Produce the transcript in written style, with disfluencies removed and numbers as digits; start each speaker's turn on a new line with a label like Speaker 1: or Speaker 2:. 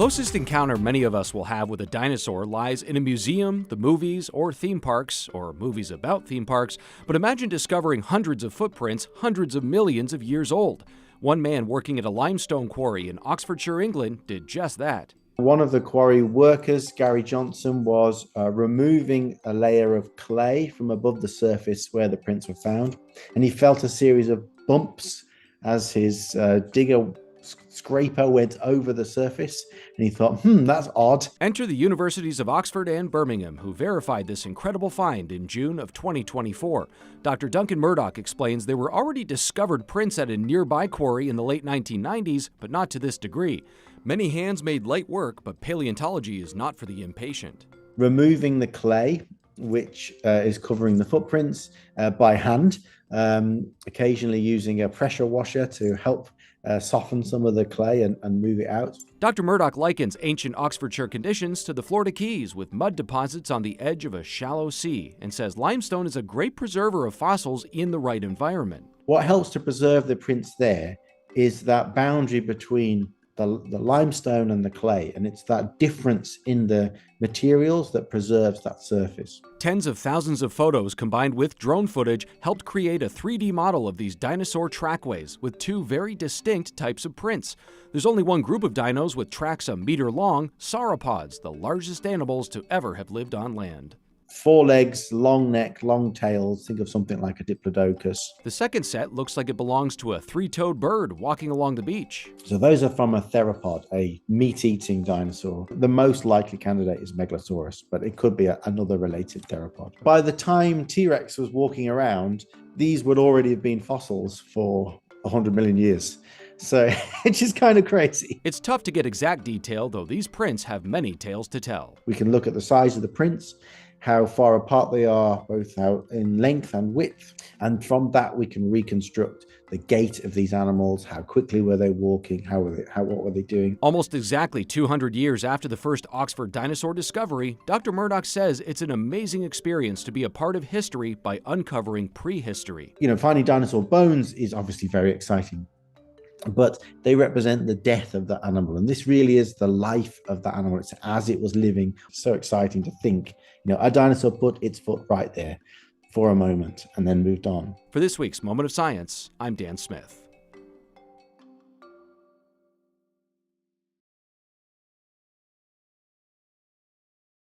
Speaker 1: closest encounter many of us will have with a dinosaur lies in a museum, the movies, or theme parks, or movies about theme parks, but imagine discovering hundreds of footprints, hundreds of millions of years old. One man working at a limestone quarry in Oxfordshire, England, did just that.
Speaker 2: One of the quarry workers, Gary Johnson, was removing a layer of clay from above the surface where the prints were found, and he felt a series of bumps as his digger scraper went over the surface, and he thought, that's odd.
Speaker 1: Enter the universities of Oxford and Birmingham, who verified this incredible find in June of 2024. Dr. Duncan Murdoch explains there were already discovered prints at a nearby quarry in the late 1990s, but not to this degree. Many hands made light work, but paleontology is not for the impatient.
Speaker 2: Removing the clay, which is covering the footprints, by hand, occasionally using a pressure washer to help soften some of the clay and move it out.
Speaker 1: Dr. Murdoch likens ancient Oxfordshire conditions to the Florida Keys, with mud deposits on the edge of a shallow sea, and says limestone is a great preserver of fossils in the right environment.
Speaker 2: What helps to preserve the prints there is that boundary between the limestone and the clay, and it's that difference in the materials that preserves that surface.
Speaker 1: Tens of thousands of photos combined with drone footage helped create a 3D model of these dinosaur trackways with two very distinct types of prints. There's only one group of dinos with tracks a meter long, sauropods, the largest animals to ever have lived on land.
Speaker 2: 4 legs, long neck, long tails. Think of something like a diplodocus.
Speaker 1: The second set looks like it belongs to a 3-toed bird walking along the beach.
Speaker 2: So those are from a theropod, a meat-eating dinosaur. The most likely candidate is Megalosaurus, but it could be another related theropod. By the time T-Rex was walking around, these would already have been fossils for 100 million years. So it's just kind of crazy.
Speaker 1: It's tough to get exact detail, though these prints have many tales to tell.
Speaker 2: We can look at the size of the prints, how far apart they are, both out in length and width. And from that, we can reconstruct the gait of these animals. How quickly were they walking? What were they doing?
Speaker 1: Almost exactly 200 years after the first Oxford dinosaur discovery, Dr. Murdoch says it's an amazing experience to be a part of history by uncovering prehistory.
Speaker 2: Finding dinosaur bones is obviously very exciting, but they represent the death of the animal. And this really is the life of the animal. It's as it was living. So exciting to think, a dinosaur put its foot right there for a moment and then moved on.
Speaker 1: For this week's Moment of Science, I'm Dan Smith.